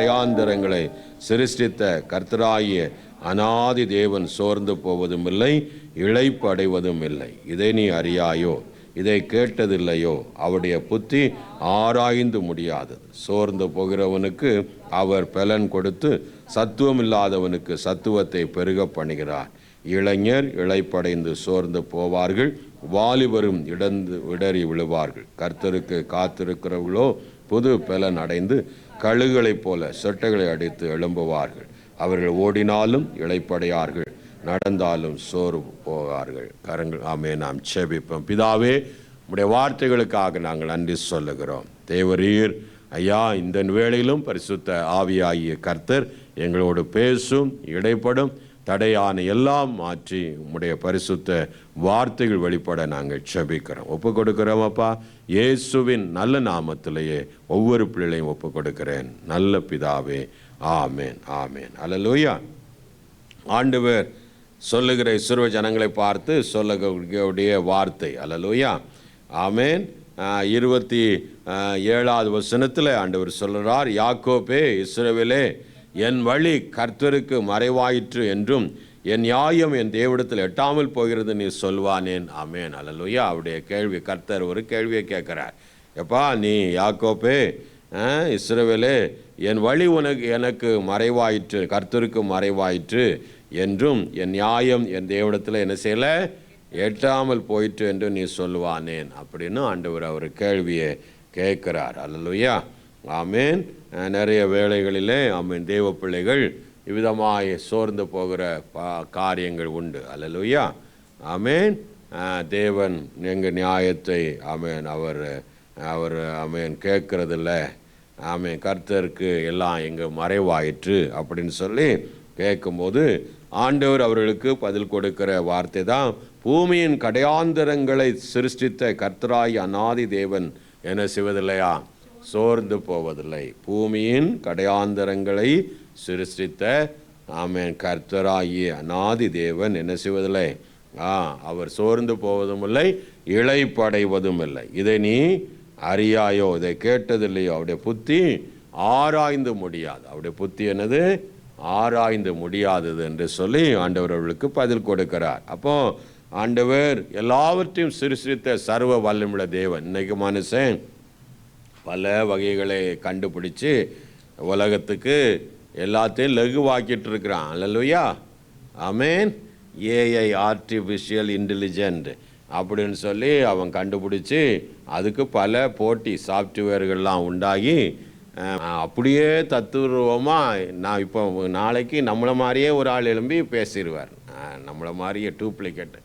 கடையாந்தரங்களை சிருஷ்டித்த கர்த்தராகிய அநாதி தேவன் சோர்ந்து போவதும் இல்லை, இளைப்பு அடைவதும் இல்லை. இதை நீ அறியாயோ? இதை கேட்டதில்லையோ? அவருடைய புத்தி ஆராய்ந்து முடியாதது. சோர்ந்து போகிறவனுக்கு அவர் பலன் கொடுத்து சத்துவம் இல்லாதவனுக்கு சத்துவத்தை பெருக பண்ணுகிறார். இளைஞர் இளைப்படைந்து சோர்ந்து போவார்கள், வாலிபரும் இடறி விழுவார்கள். கர்த்தருக்கு காத்திருக்கிறவர்களோ புது பலன் அடைந்து கழுகளைப் போல சொட்டைகளை அடித்து எழும்புவார்கள். அவர்கள் ஓடினாலும் இளைப்படையார்கள், நடந்தாலும் சோர்வு போவார்கள். கரங்கள் ஆமே. நாம் செபிப்போம். பிதாவே, உம்முடைய வார்த்தைகளுக்காக நாங்கள் நன்றி சொல்லுகிறோம். தேவரீர் ஐயா, இந்த வேளையிலும் பரிசுத்த ஆவியாகிய கர்த்தர் எங்களோடு பேசும், இடைப்படும், தடையான எல்லாம் மாற்றி உம்முடைய பரிசுத்த வார்த்தைகள் வெளிப்பட நாங்கள் செபிக்கிறோம், ஒப்பு கொடுக்கிறோம். அப்பா, இயேசுவின் நல்ல நாமத்திலேயே ஒவ்வொரு பிள்ளையும் ஒப்பு கொடுக்கிறேன். நல்ல பிதாவே, ஆமேன், ஆமேன். அல்லேலூயா. ஆண்டவர் சொல்லுகிற இஸ்ரவேல் ஜனங்களை பார்த்து சொல்லக்கூடிய வார்த்தை. அல்லேலூயா, ஆமேன். 27வது வசனத்தில் ஆண்டவர் சொல்கிறார், யாக்கோபே, இஸ்ரவேலே, என் வழி கர்த்தருக்கு மறைவாயிற்று என்றும் என் நியாயம் என் தேவனிடத்தில் எட்டாமல் போகிறது நீ சொல்வானேன். ஆமேன். அல்லேலூயா. அவருடைய கேள்வி, கர்த்தர் ஒரு கேள்வியை கேட்குறார். எப்பா, நீ யாக்கோபே, இஸ்ரவேலே, என் வழி எனக்கு மறைவாயிற்று, கர்த்தருக்கு மறைவாயிற்று என்றும் என் நியாயம் என் தேவனிடத்தில் என்ன செய்யலை, எட்டாமல் போயிற்று என்று நீ சொல்லுவானேன் அப்படின்னு ஆண்டவர் அவர் கேள்வியை கேட்குறார். அல்லேலூயா, ஆமேன். நிறைய வேளைகளிலே ஆமேன் தேவ பிள்ளைகள் இவ்விதமாய் சோர்ந்து போகிற காரியங்கள் உண்டு. அல்லேலூயா, ஆமேன். தேவன் எங்கள் நியாயத்தை ஆமேன் அவர் ஆமேன் கேட்கறதில்ல, ஆமேன் கர்த்தருக்கு எல்லாம் எங்கள் மறைவாயிற்று அப்படின்னு சொல்லி கேட்கும்போது ஆண்டவர் அவர்களுக்கு பதில் கொடுக்கிற வார்த்தை தான், பூமியின் கடையாந்தரங்களை சிருஷ்டித்த கர்த்தராய் அநாதி தேவன் என்ன செய்வதில்லையா, சோர்ந்து போவதில்லை. பூமியின் கடையாந்தரங்களை சிருஷ்டித்த ஆமேன் கர்த்தராகிய அநாதி தேவன் என்ன செய்வதில்லை, அவர் சோர்ந்து போவதும் இல்லை, இளைப்படைவதும் இல்லை. இதை நீ அறியாயோ? இதை கேட்டதில்லையோ? அவருடைய புத்தி ஆராய்ந்து முடியாது. அவருடைய புத்தி என்னது? ஆராய்ந்து முடியாதது என்று சொல்லி ஆண்டவர் அவர்களுக்கு பதில் கொடுக்கிறார். அப்போ ஆண்டவர் எல்லாவற்றையும் சிருஷ்டித்த சர்வ வல்லமுள்ள தேவன். இன்னைக்கு மனுஷன் பல வகைகளை கண்டுபிடிச்சு உலகத்துக்கு எல்லாத்தையும் லகுவாக்கிட்டு இருக்கிறான். அல்லேலூயா, ஆமேன். ஏஐ, ஆர்டிஃபிஷியல் இன்டெலிஜென்ட் அப்படின்னு சொல்லி அவன் கண்டுபிடிச்சி அதுக்கு பல போட்டி சாஃப்ட்வேர்கள்லாம் உண்டாகி அப்படியே தத்துவமாக நான் இப்போ நாளைக்கு நம்மளை மாதிரியே ஒரு ஆள் எழும்பி பேசிடுவார். நம்மளை மாதிரியே டூப்ளிகேட்,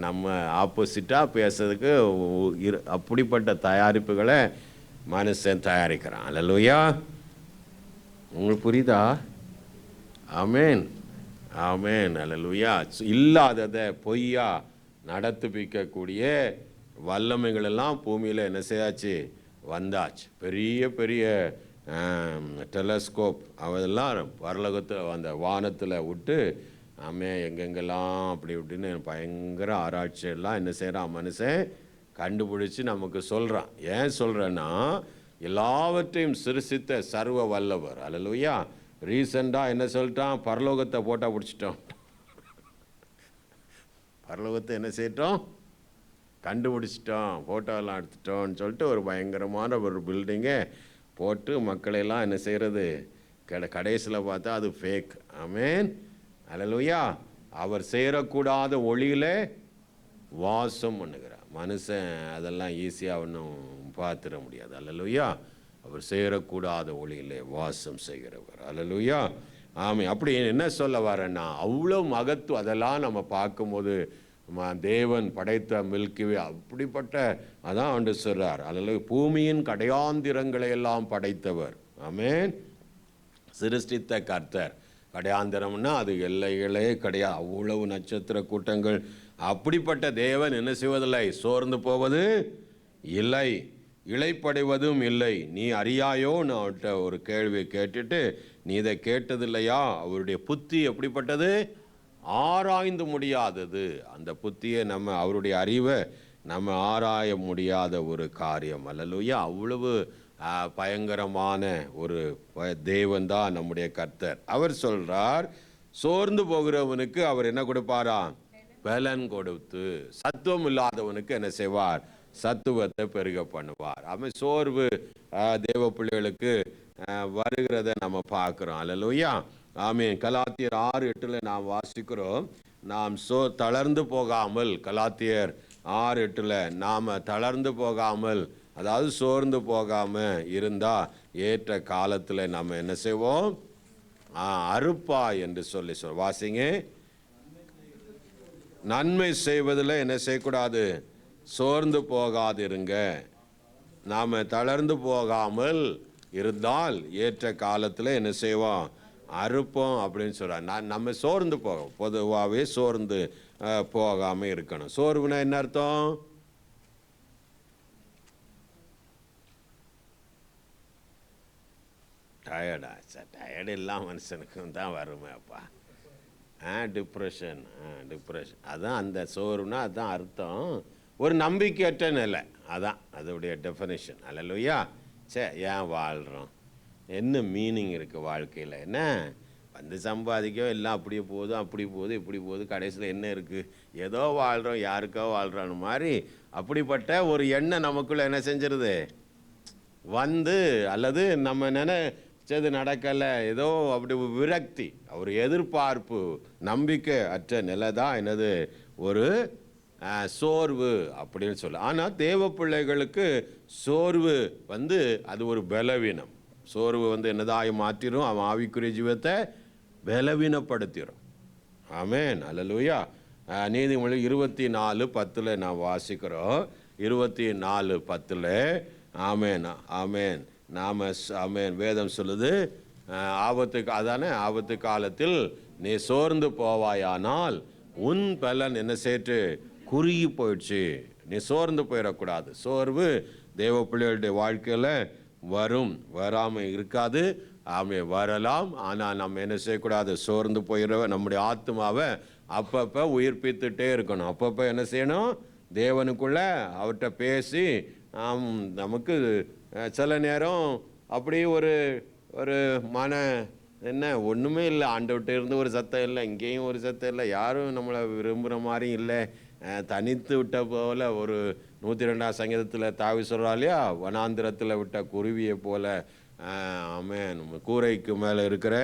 நம்ம ஆப்போசிட்டாக பேசுறதுக்கு அப்படிப்பட்ட தயாரிப்புகளை மனுஷன் தயாரிக்கிறான். அல்லேலூயா, உங்களுக்கு புரியுதா? ஆமேன், ஆமேன். அல்லேலூயா. இல்லாததை பொய்யா நடத்திப்பிக்கக்கூடிய வல்லமைகளெல்லாம் பூமியில் என்ன செய்யாச்சு, வந்தாச்சு. பெரிய பெரிய டெலஸ்கோப் அதெல்லாம் பரலோகத்தில் அந்த வானத்தில் விட்டு எங்கெங்கெல்லாம் அப்படி இப்படின்னு பயங்கர ஆராய்ச்சியெல்லாம் என்ன செய்கிறான் மனுஷன் கண்டுபிடிச்சி நமக்கு சொல்கிறான். ஏன் சொல்கிறேன்னா, எல்லாவற்றையும் சிருஷ்டித்த சர்வ வல்லவர். அல்லேலூயா. ரீசெண்டாக என்ன சொல்லிட்டான், பரலோகத்தை போட்டால் பிடிச்சிட்டோம். பரலோகத்தை என்ன செய்யிட்டோம், கண்டுபிடிச்சிட்டோம், ஃபோட்டோலாம் எடுத்துட்டோம்னு சொல்லிட்டு ஒரு பயங்கரமான ஒரு பில்டிங்கை போட்டு மக்களையெல்லாம் என்ன செய்கிறது, கடைசியில் பார்த்தா அது ஃபேக். ஆமேன். அல்லேலூயா. அவர் சேரக்கூடாத ஒளியில் வாசம் பண்ணுகிறார். மனுஷன் அதெல்லாம் ஈஸியாக ஒன்றும் பார்த்துட முடியாது. அல்லேலூயா. அவர் சேரக்கூடாத ஒளியிலே வாசம் செய்கிறவர். அல்லேலூயா, ஆமாம். அப்படி என்ன சொல்ல வரேன்னா, அவ்வளோ மகத்துவம் அதெல்லாம் நம்ம பார்க்கும்போது தேவன் படைத்த மில்கிவே அப்படிப்பட்ட அதான் ஆண்டு சொல்கிறார். அதில் பூமியின் கடையாந்திரங்களை எல்லாம் படைத்தவர். ஆமேன். சிருஷ்டித்த கர்த்தர். கடையாந்திரம்னா அது எல்லைகளே கிடையாது, அவ்வளவு நட்சத்திர கூட்டங்கள். அப்படிப்பட்ட தேவன் என்ன செய்வதில்லை, சோர்ந்து போவது இல்லை, இளைப்படைவதும் இல்லை. நீ அறியாயோன்னு அவர்கிட்ட ஒரு கேள்வி கேட்டுட்டு, நீ இதை கேட்டதில்லையா? அவருடைய புத்தி எப்படிப்பட்டது, ஆராய்ந்து முடியாதது. அந்த புத்தியை நம்ம, அவருடைய அறிவை நம்ம ஆராய முடியாத ஒரு காரியம். அல்லேலூயா. அவ்வளவு பயங்கரமான ஒரு தேவன் தான் நம்முடைய கர்த்தர். அவர் சொல்றார், சோர்ந்து போகிறவனுக்கு அவர் என்ன கொடுப்பாராம்? பலன் கொடுத்து. சத்துவம் இல்லாதவனுக்கு என்ன செய்வார்? சத்துவத்தை பெருக பண்ணுவார். அவன் சோர்வு தேவ பிள்ளைகளுக்கு வருகிறத நம்ம பார்க்குறோம். அல்லேலூயா, ஆமென். கலாத்தியர் 6:8 நாம் வாசிக்கிறோம், நாம் தளர்ந்து போகாமல், கலாத்தியர் 6:8 நாம் தளர்ந்து போகாமல், அதாவது சோர்ந்து போகாமல் இருந்தால் ஏற்ற காலத்தில் நம்ம என்ன செய்வோம்? அறுப்பா என்று சொல்லி வாசிங்க. நன்மை செய்வதில் என்ன செய்யக்கூடாது? சோர்ந்து போகாதிருங்க. நாம் தளர்ந்து போகாமல் இருந்தால் ஏற்ற காலத்தில் என்ன செய்வோம்? அறுப்போம் அப்படின்னு சொல்கிறார். நம்ம சோர்ந்து போகும், பொதுவாகவே சோர்ந்து போகாமல் இருக்கணும். சோர்வுனா என்ன அர்த்தம்? டயர்டா? டயர்டு எல்லாம் மனுஷனுக்கும் தான் வருமே அப்பா. டிப்ரெஷன் அதான் அந்த சோர்வுனா அதுதான் அர்த்தம். ஒரு நம்பிக்கையற்ற நிலை, அதான் அதோடைய டெஃபனிஷன். அல்லேலூயா. ஏன் வாழ்கிறோம்? என்ன மீனிங் இருக்குது வாழ்க்கையில்? என்ன வந்து சம்பாதிக்க எல்லாம் அப்படியே போதும், அப்படி போகுது, இப்படி போகுது, கடைசியில் என்ன இருக்குது? ஏதோ வாழ்கிறோம், யாருக்கோ வாழ்கிறோன்னு மாதிரி அப்படிப்பட்ட ஒரு எண்ணம் நமக்குள்ளே என்ன செஞ்சிருது வந்து, அல்லது நம்ம நினைச்சது நடக்கலை, ஏதோ அப்படி விரக்தி, ஒரு எதிர்பார்ப்பு, நம்பிக்கை அற்ற நிலை தான் என்னது? ஒரு சோர்வு அப்படின்னு சொல்ல. ஆனால் தேவ பிள்ளைகளுக்கு சோர்வு வந்து அது ஒரு பலவீனம். சோர்வு வந்து என்னதாய் மாற்றிடும்? அவன் ஆவிக்குரிய ஜீவத்தை பலவீனப்படுத்திடும். ஆமென், அல்லேலூயா. நீதிமொழி 24:10 நான் வாசிக்கிறோம். 24:10 ஆமென், ஆமென். ஆமென். வேதம் சொல்லுது, ஆபத்து காலத்தில் நீ சோர்ந்து போவாயானால் உன் பலன் என்ன செய்து? குறுகி போயிடுச்சு. நீ சோர்ந்து போயிடக்கூடாது. சோர்வு தேவ பிள்ளைகளுடைய வாழ்க்கையில் வரும், வராமல் இருக்காது. வரலாம். ஆனால் நம்ம என்ன செய்யக்கூடாது? சோர்ந்து போயிட நம்முடைய ஆத்மாவை அப்பப்போ உயிர்ப்பித்துட்டே இருக்கணும். அப்பப்போ என்ன செய்யணும்? தேவனுக்குள்ள அவர்கிட்ட பேசி நமக்கு சில நேரம் அப்படி ஒரு மன என்ன ஒன்றுமே இல்லை, ஆண்டவர்கிட்ட இருந்து ஒரு சத்தம் இல்லை, இங்கேயும் ஒரு சத்தம் இல்லை, யாரும் நம்மளை விரும்புகிற மாதிரியும் இல்லை, தனித்து விட்ட போல் ஒரு 102ஆம் சங்கீதத்தில் தாவி சொல்கிறா இல்லையா, வனாந்திரத்தில் விட்ட குருவியை போல், ஆமென், கூரைக்கு மேலே இருக்கிற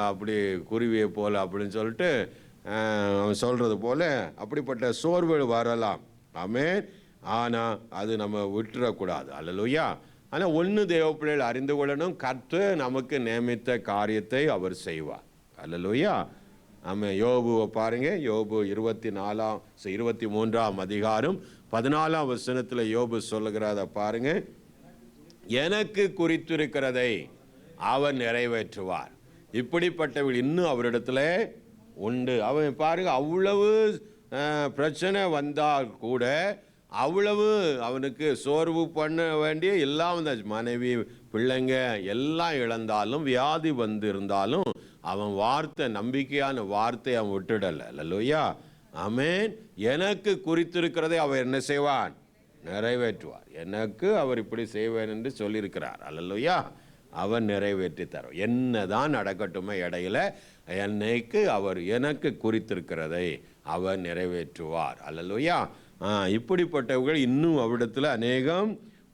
அப்படி குருவியை போல் அப்படின்னு சொல்லிட்டு அவன் சொல்கிறது போல் அப்படிப்பட்ட சோர்வு வரலாம். ஆமென். ஆனால் அது நம்ம விட்டுறக்கூடாது. அல்லேலூயா. ஆனால் ஒன்று தேவ பிள்ளைகள் அறிந்து கொள்ளணும், கர்த்தர் நமக்கு நியமித்த காரியத்தை அவர் செய்வார். அல்லேலூயா. ஆமாம். யோபுவை பாருங்க. யோபு 23ஆம் அதிகாரம் 14ஆம் வசனத்தில் யோபு சொல்லுகிறத பாருங்க. எனக்கு குறித்திருக்கிறதை அவர் நிறைவேற்றுவார். இப்படிப்பட்டவள் இன்னும் அவரிடத்துல உண்டு. அவன் பாருங்க, அவ்வளவு பிரச்சனை வந்தால் கூட அவ்வளவு அவனுக்கு சோர்வு பண்ண வேண்டிய எல்லாம் அந்த மனைவி பிள்ளைங்க எல்லாம் இழந்தாலும், வியாதி வந்து இருந்தாலும் அவன் வார்த்தை, நம்பிக்கையான வார்த்தை அவன் விட்டுடலை. அல்லேலூயா. ஆமென். எனக்கு குறித்திருக்கிறதை அவர் என்ன செய்வான்? நிறைவேற்றுவார். எனக்கு அவர் இப்படி செய்வேன் என்று சொல்லியிருக்கிறார். அல்லேலூயா. அவன் நிறைவேற்றி தரும். என்னதான் நடக்கட்டுமே இடையில, எனக்கு குறித்திருக்கிறதை அவர் நிறைவேற்றுவார். அல்லேலூயா. இப்படிப்பட்டவர்கள் இன்னும் அவ்விடத்தில் அநேகம்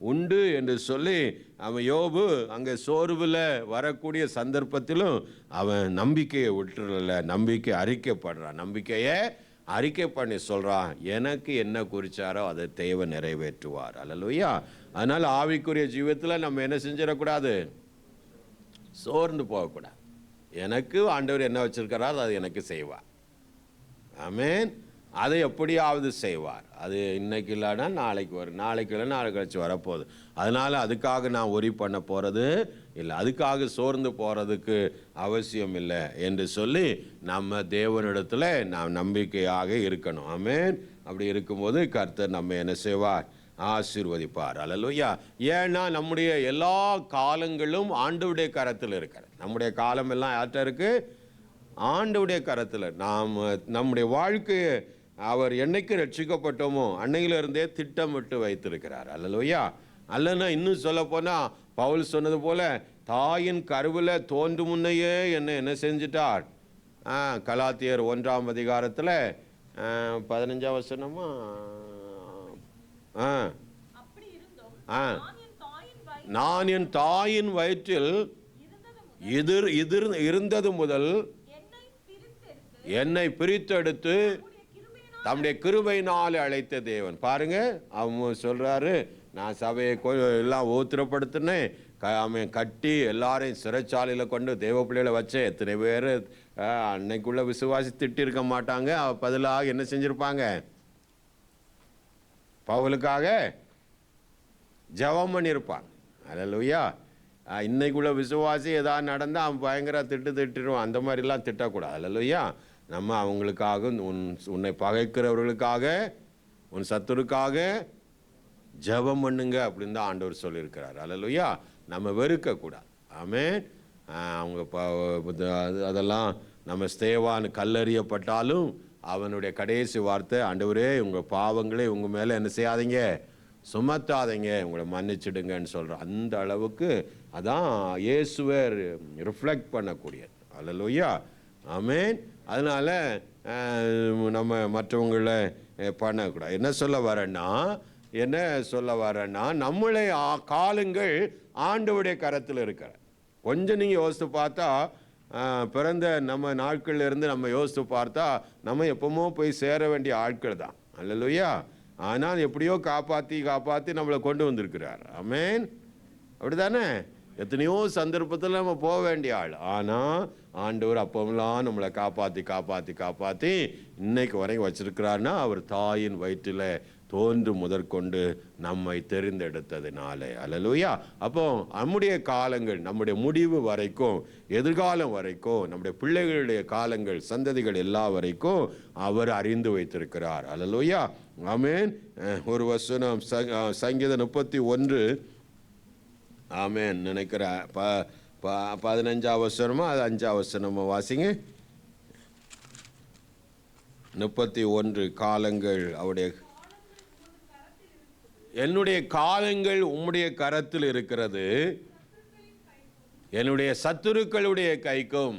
உண்டு என்று சொல்லி அவன் யோபு அங்கே சோர்வில் வரக்கூடிய சந்தர்ப்பத்திலும் அவன் நம்பிக்கையை விட்டுறல, நம்பிக்கை அறிக்கைப்படுறான். நம்பிக்கையை அறிக்கை பண்ணி சொல்கிறான், எனக்கு என்ன குறிச்சாரோ அதை தேவன் நிறைவேற்றுவார். அல்லேலூயா. அதனால் ஆவிக்குரிய ஜீவத்தில் நம்ம என்ன செஞ்சிடக்கூடாது? சோர்ந்து போகக்கூடாது. எனக்கு ஆண்டவர் என்ன வச்சிருக்கிறார் அது எனக்கு செய்வார். ஆமென். அதை எப்படியாவது செய்வார். அது இன்னைக்கு இல்லைன்னா நாளைக்கு வரும், நாளைக்கு இல்லை நாளை கழிச்சு வரப்போகுது. அதனால் அதுக்காக நான் ஒரி பண்ண போகிறது இல்லை, அதுக்காக சோர்ந்து போகிறதுக்கு அவசியம் இல்லை என்று சொல்லி நம்ம தேவனிடத்தில் நாம் நம்பிக்கையாக இருக்கணும். ஆமென். அப்படி இருக்கும்போது கர்த்தர் நம்ம என்ன செய்வார்? ஆசீர்வதிப்பார். அல்லேலூயா. ஏன்னா நம்முடைய எல்லா காலங்களும் ஆண்டவருடைய கரத்தில் இருக்கிறது. நம்முடைய காலம் எல்லாம் யார்கிட்ட இருக்குது? ஆண்டவருடைய கரத்தில். நாம் நம்முடைய வாழ்க்கையை அவர் என்னைக்கு ரட்சிக்கப்பட்டோமோ அன்னையிலிருந்தே திட்டமிட்டு வைத்திருக்கிறார். அல்லேலூயா. அல்லனா இன்னும் சொல்ல போனால் பவுல் சொன்னது போல தாயின் கருவில் தோன்று முன்னையே என்ன செஞ்சிட்டார். கலாத்தியர் 1ஆம் அதிகாரத்தில் 15ஆம் வசனமா நான் என் தாயின் வயிற்றில் இருந்தது முதல் என்னை பிரித்தெடுத்து தம்முடைய கிருபையினால் அழைத்த தேவன். பாருங்க, அவங்க சொல்றாரு, நான் சபையை எல்லாம் ஊத்திரப்படுத்தினேன், அவன் கட்டி எல்லாரையும் சிறைச்சாலையில் கொண்டு தேவ பிள்ளைகளை வச்சேன். எத்தனை பேர் அன்னைக்குள்ள விசுவாசி திட்டி இருக்க மாட்டாங்க, பதிலாக என்ன செஞ்சிருப்பாங்க, பவுலுக்காக ஜெபம் பண்ணியிருப்பான். அல்லேலூயா. இன்னைக்குள்ள விசுவாசி ஏதாவது நடந்தால் அவன் பயங்கர திட்டுருவான். அந்த மாதிரிலாம் திட்டக்கூடாது. அல்லேலூயா. நம்ம அவங்களுக்காக, உன்னை பகைக்கிறவர்களுக்காக, உன் சத்துருக்காக ஜெபம் பண்ணுங்க அப்படின்னு தான் ஆண்டவர் சொல்லியிருக்கிறார். அல்லேலூயா. நம்ம வெறுக்கக்கூடாது. ஆமென். அவங்க அதெல்லாம் நம்ம ஸ்தேவான் கல்லறியப்பட்டாலும் அவனுடைய கடைசி வார்த்தை, ஆண்டவரே உங்கள் பாவங்களே உங்கள் மேலே என்ன செய்யாதீங்க, சுமத்தாதீங்க, உங்களை மன்னிச்சிடுங்கன்னு சொல்கிறோம். அந்த அளவுக்கு அதான் இயேசுவை ரிஃப்ளெக்ட் பண்ணக்கூடியது. அல்லேலூயா. ஆமென். அதனால் நம்ம மற்றவங்களை பண்ணக்கூடாது. என்ன சொல்ல வரேன்னா நம்மளை காலங்கள் ஆண்டவருடைய கரத்தில் இருக்கிற. கொஞ்சம் நீங்கள் யோசித்து பார்த்தா, பிறந்த நம்ம நாட்கள்ல இருந்து நம்ம யோசித்து பார்த்தா நம்ம எப்பவுமோ போய் சேர வேண்டிய ஆட்கள் தான். அல்லேலூயா. ஆனால் எப்படியோ காப்பாற்றி நம்மளை கொண்டு வந்திருக்கிறார். ஆமென். அப்படிதானே? எத்தனையோ சந்தர்ப்பத்தில் நம்ம போக வேண்டிய ஆள். ஆனால் ஆண்டவர் அப்போலாம் நம்மளை காப்பாற்றி இன்னைக்கு வரைக்கும் வச்சிருக்கிறாருன்னா அவர் தாயின் வயிற்றில் தோன்று முதற்கொண்டு நம்மை தெரிந்தெடுத்ததுனால. அல்லேலூயா. அப்போ நம்முடைய காலங்கள், நம்முடைய முடிவு வரைக்கும், எதிர்காலம் வரைக்கும், நம்முடைய பிள்ளைகளுடைய காலங்கள், சந்ததிகள் எல்லா வரைக்கும் அவர் அறிந்து வைத்திருக்கிறார். அல்லேலூயா. ஆமென். ஒரு வசனம் சங்கீதம் 31, ஆமென் நினைக்கிற 15ஆம் வசனமா அது 5ஆம் வசனமா வாசிங்க. 31 காலங்கள் அவருடைய, என்னுடைய காலங்கள் உம்முடைய கரத்தில் இருக்கிறது, என்னுடைய சத்துருக்களுடைய கைக்கும்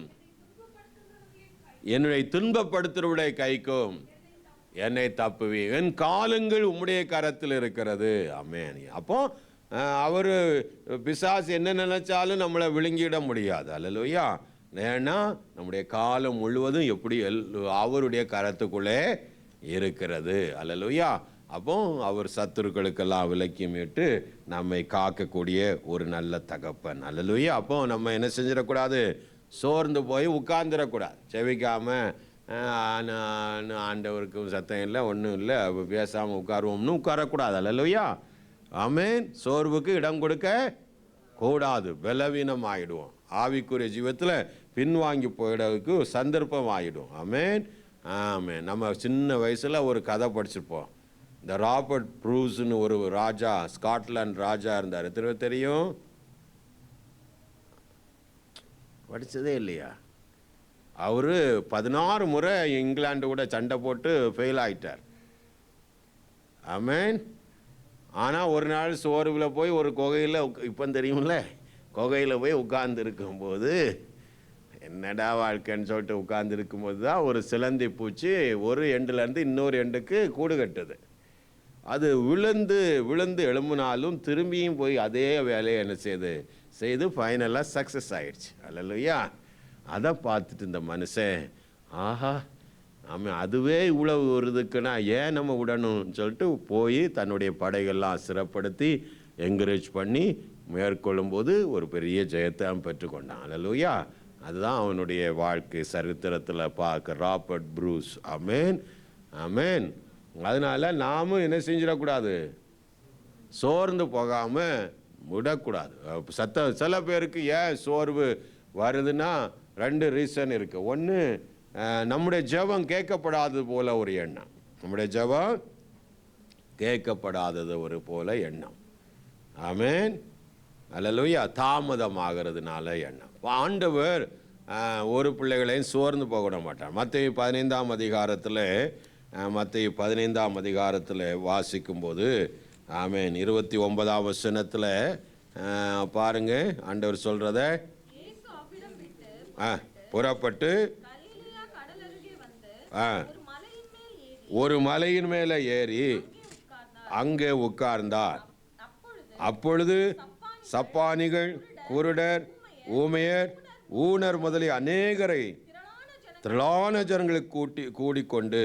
என்னுடைய துன்பப்படுத்துறவுடைய கைக்கும் என்னை தப்புவி. என் காலங்கள் உம்முடைய கரத்தில் இருக்கிறது. ஆமென். அப்போ அவர் பிசாசு என்ன நினைச்சாலும் நம்மளை விழுங்கிட முடியாது. அல்லேலூயா. ஏன்னா நம்முடைய காலம் முழுவதும் எப்படி அவருடைய கரத்துக்குள்ளே இருக்கிறது. அல்லேலூயா. அப்போ அவர் சத்துருக்களுக்கெல்லாம் விலக்கி மீட்டு நம்மை காக்கக்கூடிய ஒரு நல்ல தகப்பன். அல்லேலூயா. அப்போ நம்ம என்ன செஞ்சிடக்கூடாது, சோர்ந்து போய் உட்கார்ந்துடக்கூடாது. செவிக்காமல் ஆண்டவருக்கு சத்தம் இல்லை, ஒன்றும் இல்லை, பேசாமல் உட்காருவோம்னு உட்காரக்கூடாது. அல்லேலூயா. ஆமென். சோர்வுக்கு இடம் கொடுக்க கூடாது. பலவீனம் ஆகிடுவோம். ஆவிக்குரிய ஜீவத்தில் பின்வாங்கி போயிடவுக்கு சந்தர்ப்பம் ஆகிடும். ஆமென். ஆமென். நம்ம சின்ன வயசில் ஒரு கதை படிச்சிருப்போம். இந்த ராபர்ட் ப்ரூஸ்னு ஒரு ராஜா, ஸ்காட்லாந்து ராஜா இருந்தார். தெரியும்? படித்ததே இல்லையா? அவர் 16 முறை இங்கிலாந்து கூட சண்டை போட்டு ஃபெயில் ஆகிட்டார். ஆமென். ஆனால் ஒரு நாள் சோர்வில் போய் ஒரு குகையில், இப்போ தெரியும்ல, குகையில் போய் உட்கார்ந்து இருக்கும்போது, என்னடா வாழ்க்கைன்னு சொல்லிட்டு உட்கார்ந்து இருக்கும்போது தான் ஒரு சிலந்தி பூச்சி ஒரு எண்டுலேருந்து இன்னொரு எண்டுக்கு கூடு கட்டுது. அது விழுந்து எழும்பினாலும் திரும்பியும் போய் அதே வேலையை என்ன செய்து ஃபைனலாக சக்ஸஸ் ஆகிடுச்சு. அல்லேலூயா. அதை பார்த்துட்டு இந்த மனுஷன், ஆஹா ஆமாம், அதுவே இவ்வளவு வருதுக்குன்னா ஏன் நம்ம விடணும்னு சொல்லிட்டு போய் தன்னுடைய படைகள்லாம் சிறப்படுத்தி என்கரேஜ் பண்ணி மேற்கொள்ளும்போது ஒரு பெரிய ஜெயத்தை அவன் பெற்றுக்கொண்டான். அல்லேலூயா. அதுதான் அவனுடைய வாழ்க்கை சரித்திரத்தில் பார்க்க ராபர்ட் ப்ரூஸ். ஆமென். ஆமென். அதனால் நாமும் என்ன செஞ்சிடக்கூடாது, சோர்ந்து போகாமல் விடக்கூடாது. சில பேருக்கு ஏன் சோர்வு வருதுன்னா 2 ரீசன் இருக்குது. ஒன்று, நம்முடைய ஜெபம் கேட்கப்படாதது போல ஒரு எண்ணம். நம்முடைய ஜெபம் கேட்கப்படாதது ஒரு போல எண்ணம். ஆமென். அல்லேலூயா. தாமதமாகிறதுனால எண்ணம். ஆண்டவர் ஒரு பிள்ளைகளையும் சோர்ந்து போக விட மாட்டார். மத்தேயு 15ஆம் அதிகாரத்தில் வாசிக்கும்போது ஆமென். 29ஆம் வசனத்தில் பாருங்க ஆண்டவர் சொல்றத. புறப்பட்டு ஒரு மலையின் மேலே ஏறி அங்கே உட்கார்ந்தார். அப்பொழுது சப்பானிகள், குருடர், ஊமையர், ஊனர் முதலிய அநேகரை திரளான ஜனங்களுக்கு கூடிக்கொண்டு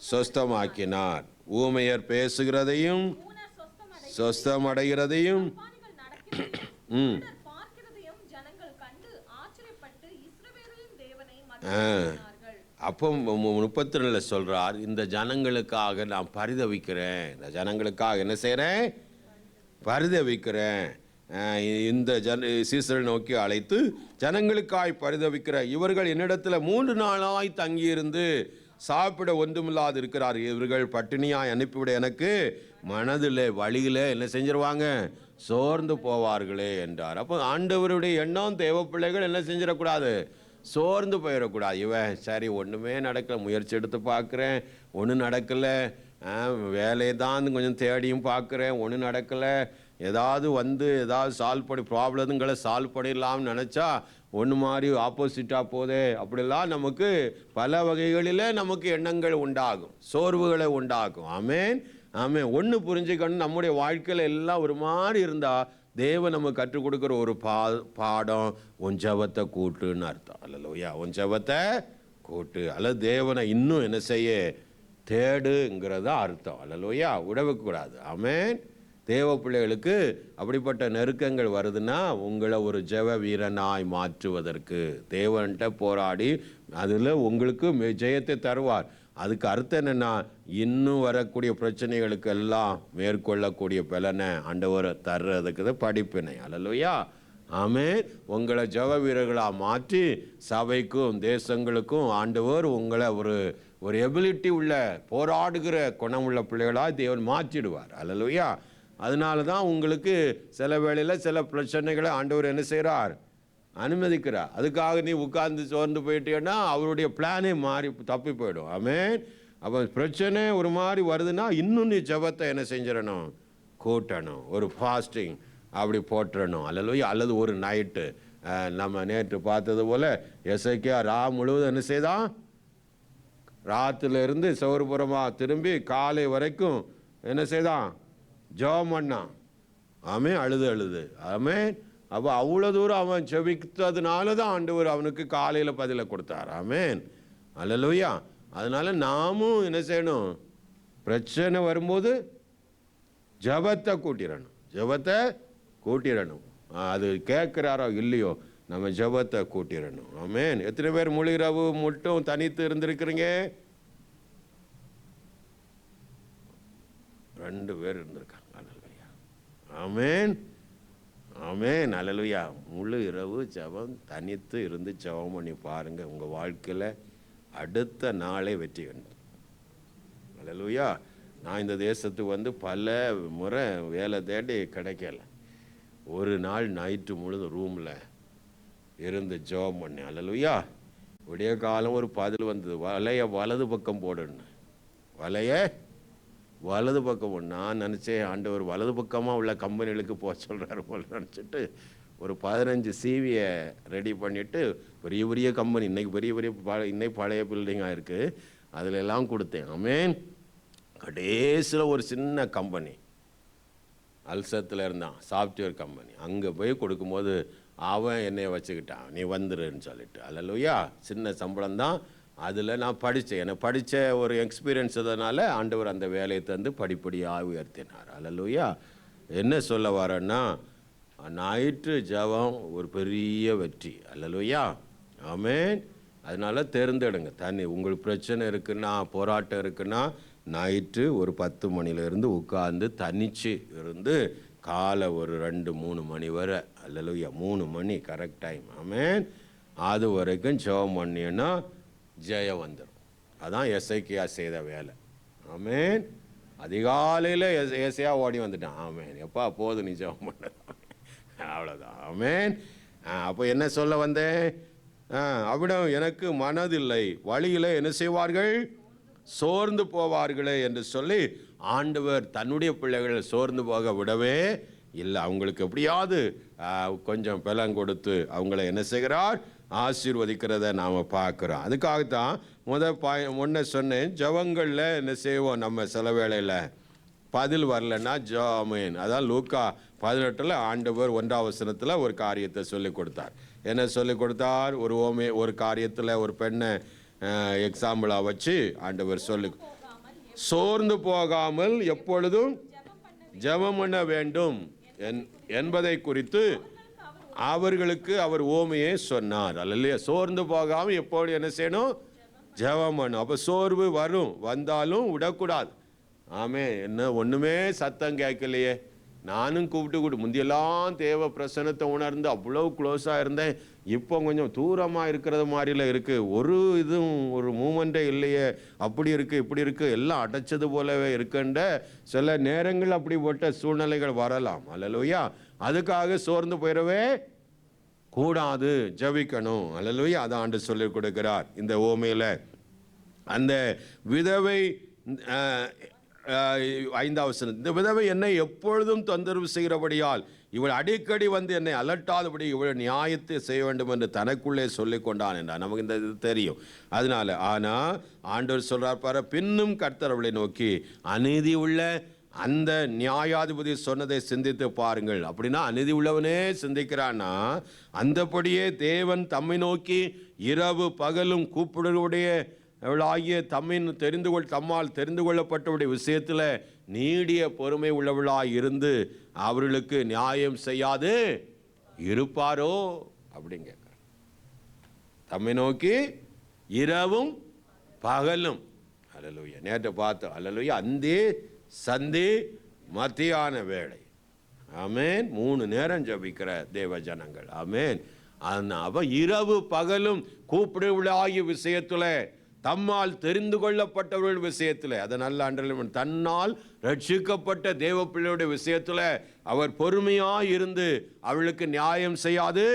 சொஸ்தமாக்கினார். ஊமையர் பேசுகிறதையும் சொஸ்தமடைகிறதையும் அப்போ 32 சொல்றார், இந்த ஜனங்களுக்காக நான் பரிதவிக்கிறேன். இந்த ஜனங்களுக்காக என்ன செய்கிறேன்? பரிதவிக்கிறேன். இந்த சீசரை நோக்கி அழைத்து ஜனங்களுக்காய் பரிதவிக்கிற இவர்கள் என்னிடத்தில் 3 நாளாய் தங்கியிருந்து சாப்பிட ஒன்றுமில்லாது இருக்கிறார். இவர்கள் பட்டினியாய் அனுப்பிவிட எனக்கு மனதில் வழியில் என்ன செஞ்சிருவாங்க? சோர்ந்து போவார்களே என்றார். அப்போ ஆண்டவருடைய எண்ணம் தேவ பிள்ளைகள் என்ன செஞ்சிடக்கூடாது? சோர்ந்து போயிடக்கூடாது. இவன் சரி ஒன்றுமே நடக்கலை, முயற்சி எடுத்து பார்க்குறேன், ஒன்றும் நடக்கலை, வேலையை தான் கொஞ்சம் தேடியும் பார்க்குறேன், ஒன்றும் நடக்கலை, ஏதாவது சால்வ் பண்ணி ப்ராப்ளங்களை சால்வ் பண்ணிடலாம்னு நினச்சா ஒன்று மாதிரி ஆப்போசிட்டாக போதே. அப்படிலாம் நமக்கு பல வகைகளில் நமக்கு எண்ணங்கள் உண்டாகும், சோர்வுகளை உண்டாகும். ஆமேன் ஆமேன். ஒன்று புரிஞ்சுக்கணும், நம்முடைய வாழ்க்கையில் எல்லாம் ஒரு மாதிரி இருந்தால் தேவன் நம்ம கற்றுக் கொடுக்குற ஒரு பாடம் உன் ஜெபத்தை கூட்டுன்னு அர்த்தம். அல்லையா? உன் ஜெபத்தை கூட்டு, அல்லது தேவனை இன்னும் என்ன செய்ய தேடுங்கிறதா அர்த்தம். அல்லையா? விடக்கூடாது. ஆமேன். தேவ பிள்ளைகளுக்கு அப்படிப்பட்ட நெருக்கங்கள் வருதுன்னா உங்களை ஒரு ஜெப வீரனாய் மாற்றுவதற்கு தேவன்கிட்ட போராடி அதில் உங்களுக்கு ஜெயத்தை தருவார். அதுக்கு அர்த்தம் என்னென்னா, இன்னும் வரக்கூடிய பிரச்சனைகளுக்கு எல்லாம் மேற்கொள்ளக்கூடிய பலனை ஆண்டவர் தர்றதுக்கு படிப்பினை. அல்லையா? ஆமென். உங்களை ஜெப வீரர்களாக மாற்றி சபைக்கும் தேசங்களுக்கும் ஆண்டவர் உங்களை ஒரு எபிலிட்டி உள்ள போராடுகிற குணமுள்ள பிள்ளைகளாக தேவன் மாற்றிடுவார். அல்லையா? அதனால தான் உங்களுக்கு சில வேளையில் சில பிரச்சனைகளை ஆண்டவர் என்ன செய்கிறார்? அனுமதிக்கிறார். அதுக்காக நீ உட்கார்ந்து சோர்ந்து போயிட்டேன்னா அவருடைய பிளானே மாறி தப்பி போயிடும். ஆமென். அப்போ பிரச்சனை ஒரு மாதிரி வருதுன்னா இன்னும் நீ ஜெபத்தை என்ன செஞ்சிடணும்? கூட்டணும். ஒரு ஃபாஸ்டிங் அப்படி போட்டுறணும். அல்லது ஒரு நைட்டு நம்ம நேற்று பார்த்தது போல் எசேக்கியா முழுவதும் என்ன செய்தான்? ராத்திரிலேருந்து சௌரபுரமாக திரும்பி காலை வரைக்கும் என்ன செய்தான்? ஜெபம் பண்ணான். ஆமென். அழுது ஆமென். அப்போ அவ்வளோ தூரம் அவன் ஜெபித்ததுனால தான் ஆண்டவர் அவனுக்கு காலையில் பதிலை கொடுத்தார். ஆமென். அல்லேலூயா. அதனால் நாமும் என்ன செய்யணும்? பிரச்சனை வரும்போது ஜெபத்தை கூட்டிடணும். அது கேட்குறாரோ இல்லையோ நம்ம ஜெபத்தை கூட்டிடணும். ஆமென். எத்தனை பேர் முழு இரவு மட்டும் தனித்து இருந்திருக்கிறீங்க? 2 பேர் இருந்திருக்காங்க. அல்லேலூயா. ஆமென் ஆமென். அல்லேலூயா. முழு இரவு ஜெபம் தனித்து இருந்து ஜெபம் பண்ணி பாருங்கள், உங்கள் வாழ்க்கையில் அடுத்த நாளே வெற்றி கண்டு. அல்லேலூயா. நான் இந்த தேசத்துக்கு பல முறை வேலை தேடி கிடைக்கல. ஒரு நாள் நைட்டு முழுது ரூமில் இருந்து ஜெபம் பண்ணேன். அல்லேலூயா. விடிய காலம் ஒரு பதில் வந்தது, வலையை வலது பக்கம் போடுன்னு. வலையை வலது பக்கம். நான் நினச்சேன் ஆண்டவர் வலது பக்கமாக உள்ள கம்பெனிகளுக்கு போக சொல்கிறாரு போல் நினச்சிட்டு ஒரு 15 சிவியை ரெடி பண்ணிவிட்டு பெரிய பெரிய கம்பெனி, இன்னைக்கு பழைய பில்டிங்காக இருக்குது, அதில் எல்லாம் கொடுத்தேன். ஆமென். கடைசியில் ஒரு சின்ன கம்பெனி அல்சத்தில் இருந்தான், சாஃப்ட்வேர் கம்பெனி. அங்கே போய் கொடுக்கும்போது அவன் என்னைய வச்சுக்கிட்டான், நீ வந்துருன்னு சொல்லிட்டு. அல்லேலூயா. சின்ன சம்பளம் தான், அதில் நான் படித்தேன். எனக்கு படித்த ஒரு எக்ஸ்பீரியன்ஸ் அதனால் ஆண்டவர் அந்த வேலையை தந்து படிப்படியாக உயர்த்தினார். அல்லேலூயா. என்ன சொல்ல வரேன்னா, நைட்டு ஜெபம் ஒரு பெரிய வெற்றி. அல்லேலூயா. ஆமென். அதனால் தேர்ந்தெடுங்க. உங்களுக்கு பிரச்சனை இருக்குன்னா, போராட்டம் இருக்குன்னா, நைட்டு ஒரு 10 மணிலேருந்து உட்கார்ந்து தனிச்சு இருந்து காலை ஒரு 2-3 மணி வரை. அல்லேலூயா. 3 மணி கரெக்ட் டைம். ஆமென். அது வரைக்கும் ஜெபம் பண்ணினா ஜெயம் வந்துடும். அதான் எசேக்கியா செய்த வேலை. ஆமென். அதிகாலையில் ஏசையா ஓடி வந்துட்டான். ஆமென். எப்பா போதும் நீ ஜெபம் பண்ண, அவ்வளோதான். ஆமென். அப்போ என்ன சொல்ல வந்தேன்? அவிடம் எனக்கு மனதில்லை, வழியில் என்ன செய்வார்கள், சோர்ந்து போவார்களே என்று சொல்லி ஆண்டவர் தன்னுடைய பிள்ளைகளை சோர்ந்து போக விடவே இல்லை. அவங்களுக்கு எப்படியாவது கொஞ்சம் பலன் கொடுத்து அவங்கள என்ன செய்கிறார், ஆசீர்வதிக்கிறத நாம் பார்க்குறோம். அதுக்காகத்தான் முன்ன சொன்னேன், ஜெபங்களில் என்ன செய்வோம், நம்ம சில வேளையில் பதில் வரலன்னா ஜாமீன். அதான் லூக்கா 18 ஆண்டவர் 1ஆம் வசனத்தில் ஒரு காரியத்தை சொல்லிக் கொடுத்தார். என்ன சொல்லிக் கொடுத்தார், ஒரு காரியத்தில் ஒரு பெண்ணை எக்ஸாம்பிளாக வச்சு ஆண்டவர் சோர்ந்து போகாமல் எப்பொழுதும் ஜெபம் பண்ண வேண்டும் என்பதை குறித்து அவர்களுக்கு அவர் ஓமையே சொன்னார். அல்லையா, சோர்ந்து போகாமல் எப்பொழுது என்ன செய்யணும், ஜெபம் பண்ணணும். அப்போ சோர்வு வந்தாலும் விடக்கூடாது. என்ன ஒன்றுமே சத்தம் கேட்கலையே, நானும் கூப்பிட்டு முந்தியெல்லாம் தேவ பிரசன்னத்தை உணர்ந்து அவ்வளோ க்ளோஸாக இருந்தேன், இப்போ கொஞ்சம் தூரமாக இருக்கிறது மாதிரில இருக்குது, ஒரு மூமெண்ட்டே இல்லையே, அப்படி இருக்குது இப்படி இருக்குது, எல்லாம் அடைச்சது போலவே இருக்குன்ற சில நேரங்கள் அப்படிப்பட்ட சூழ்நிலைகள் வரலாம். அல்லேலூயா. அதுக்காக சோர்ந்து போயிடவே கூடாது, ஜெபிக்கணும். அல்லேலூயா. அதை ஆண்டு சொல்லி கொடுக்கிறார் இந்த ஓமையில். அந்த விதவை 5ஆம் வசனம், இந்த விதவை என்னை எப்பொழுதும் தொந்தரவு செய்கிறபடியால் இவள் அடிக்கடி வந்து என்னை அலட்டாதபடி இவள் நியாயத்தை செய்ய வேண்டும் என்று தனக்குள்ளே சொல்லிக் கொண்டான் என்றார். நமக்கு இந்த இது தெரியும். அதனால ஆனால் ஆண்டவர் சொல்றார் பாரு, பின்னும் கர்த்தர் அவளை நோக்கி அநீதி உள்ள அந்த நியாயாதிபதி சொன்னதை சிந்தித்து பாருங்கள். அப்படின்னா அநீதி உள்ளவனே சிந்திக்கிறான்னா, அந்தபடியே தேவன் தம்மை நோக்கி இரவு பகலும் கூப்பிடுடைய அவளாகிய தம்மால் தெரிந்து கொள்ளப்பட்டவருடைய விஷயத்தில் நீடிய பொறுமை உள்ளவளாய் இருந்து அவர்களுக்கு நியாயம் செய்யாது இருப்பாரோ அப்படின்னு கேட்குற. தம்மை நோக்கி இரவும் பகலும், அல்லேலூயா, நேற்று பார்த்தோம், அல்லேலூயா, அந்தி சந்தி மத்தியான வேளை, ஆமேன், 3 நேரம் ஜபிக்கிற தேவ ஜனங்கள், ஆமேன். அவ இரவு பகலும் கூப்பிடுவளாகிய விஷயத்தில், தம்மால் தெரிந்து கொள்ளப்பட்டவர்கள் விஷயத்தில், அதை நல்ல அன்றல் தன்னால் ரட்சிக்கப்பட்ட தேவ பிள்ளையுடைய விஷயத்தில் அவர் பொறுமையாக இருந்து அவளுக்கு நியாயம் செய்யாது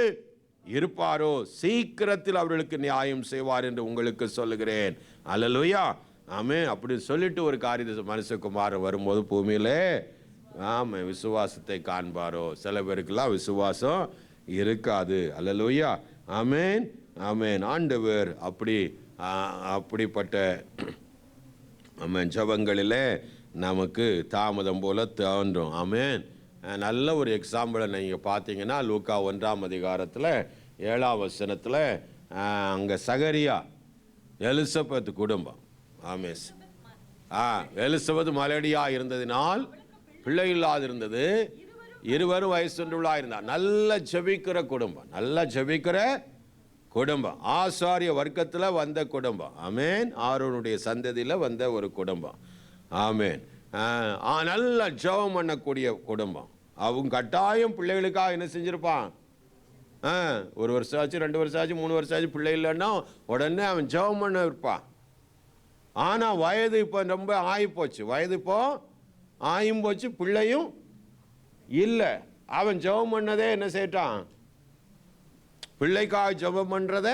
இருப்பாரோ, சீக்கிரத்தில் அவர்களுக்கு நியாயம் செய்வார் என்று உங்களுக்கு சொல்லுகிறேன். அல்லேலூயா, ஆமென். அப்படி சொல்லிட்டு ஒரு காரியத்தை மனுஷகுமாரன் வரும்போது பூமியிலே விசுவாசத்தை காண்பாரோ. சில பேருக்கெல்லாம் விசுவாசம் இருக்காது. அல்லேலூயா, ஆமென், ஆமென். ஆண்டவர் அப்படிப்பட்ட ஜெபங்களிலே நமக்கு தாமதம் போல தோன்றும். ஆமென். நல்ல ஒரு எக்ஸாம்பிளை நீங்கள் பார்த்தீங்கன்னா லூக்கா 1ஆம் அதிகாரத்தில் 7ஆம் வசனத்தில் அங்கே சகரியா எலிசபெத் குடும்பம், ஆமேஸ், எலிசபெத் மலடியாக இருந்ததினால் பிள்ளை இல்லாதிருந்தது, இருவரும் வயசுள்ளவளாக இருந்தார். நல்ல ஜெபிக்கிற குடும்பம், நல்ல ஜெபிக்கிற குடும்பம், ஆசாரிய வர்க்கத்தில் வந்த குடும்பம், ஆமேன். ஆரோனுடைய சந்ததியில் வந்த ஒரு குடும்பம், ஆமேன். நல்ல ஜெபம் பண்ணக்கூடிய குடும்பம். அவங்க கட்டாயம் பிள்ளைகளுக்காக என்ன செஞ்சுருப்பான், 1 வருஷம் ஆச்சு, 2 வருஷம் ஆச்சு, 3 வருஷம் ஆச்சு, பிள்ளை இல்லைன்னா உடனே அவன் ஜெபம் பண்ண இருப்பான். ஆனால் வயது இப்போ ரொம்ப ஆகிப்போச்சு, வயது இப்போ ஆயும் போச்சு, பிள்ளையும் இல்லை. அவன் ஜெபம் பண்ணதே என்ன செய்யட்டான், பிள்ளைக்காக ஜெபம் பண்ணுறத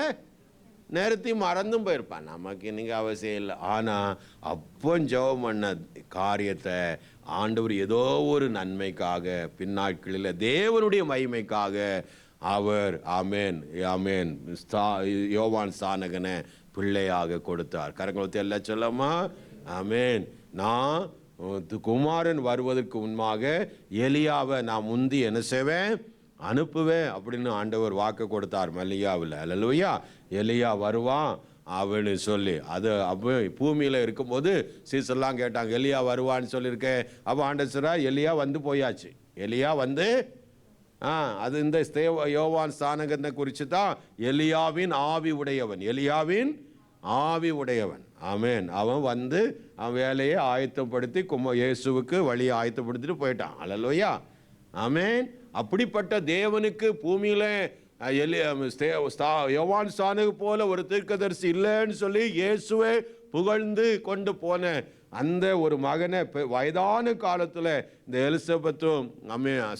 நேரத்தி மறந்தும் போயிருப்பான். நமக்கு இன்னைக்கு அவசியம் இல்லை. ஆனால் அப்போ ஜெபம் பண்ண காரியத்தை ஆண்டவர் ஏதோ ஒரு நன்மைக்காக, பின்னாட்களில் தேவனுடைய மகிமைக்காக அவர், ஆமேன், ஆமேன், யோவான் ஸ்நானகனை பிள்ளையாக கொடுத்தார். கரங்களை எல்லாம் சொல்லாமா, ஆமேன். நான் குமாரன் வருவதற்கு முன்பாக எலியாவை நான் முந்தி என்ன செய்வேன், அனுப்புவேன் அப்படின்னு ஆண்டவர் வாக்கு கொடுத்தார் மல்லியாவில். அல்லேலூயா. எலியா வருவான் அவனு சொல்லி, அது அப்போ பூமியில் இருக்கும்போது சீசெல்லாம் கேட்டாங்க, எலியா வருவான்னு சொல்லியிருக்கேன். அப்போ ஆண்டவரா எலியா வந்து போயாச்சு. எலியா வந்து அது இந்த யோவான் ஸ்நானகனை குறித்து தான், எலியாவின் ஆவி உடையவன், எலியாவின் ஆவி உடையவன், ஆமேன். அவன் வந்து அவன் வேலையை ஆயத்தப்படுத்தி இயேசுவுக்கு வழியை ஆயத்தப்படுத்திட்டு போயிட்டான். அல்லேலூயா, ஆமேன். அப்படிப்பட்ட தேவனுக்கு பூமியில் யோவான் ஸ்நானகன் போல ஒரு தீர்க்கதரிசி இல்லைன்னு சொல்லி இயேசுவை புகழ்ந்து கொண்டு போன அந்த ஒரு மகனை வயதான காலத்தில் இந்த எலிசபெத்தும்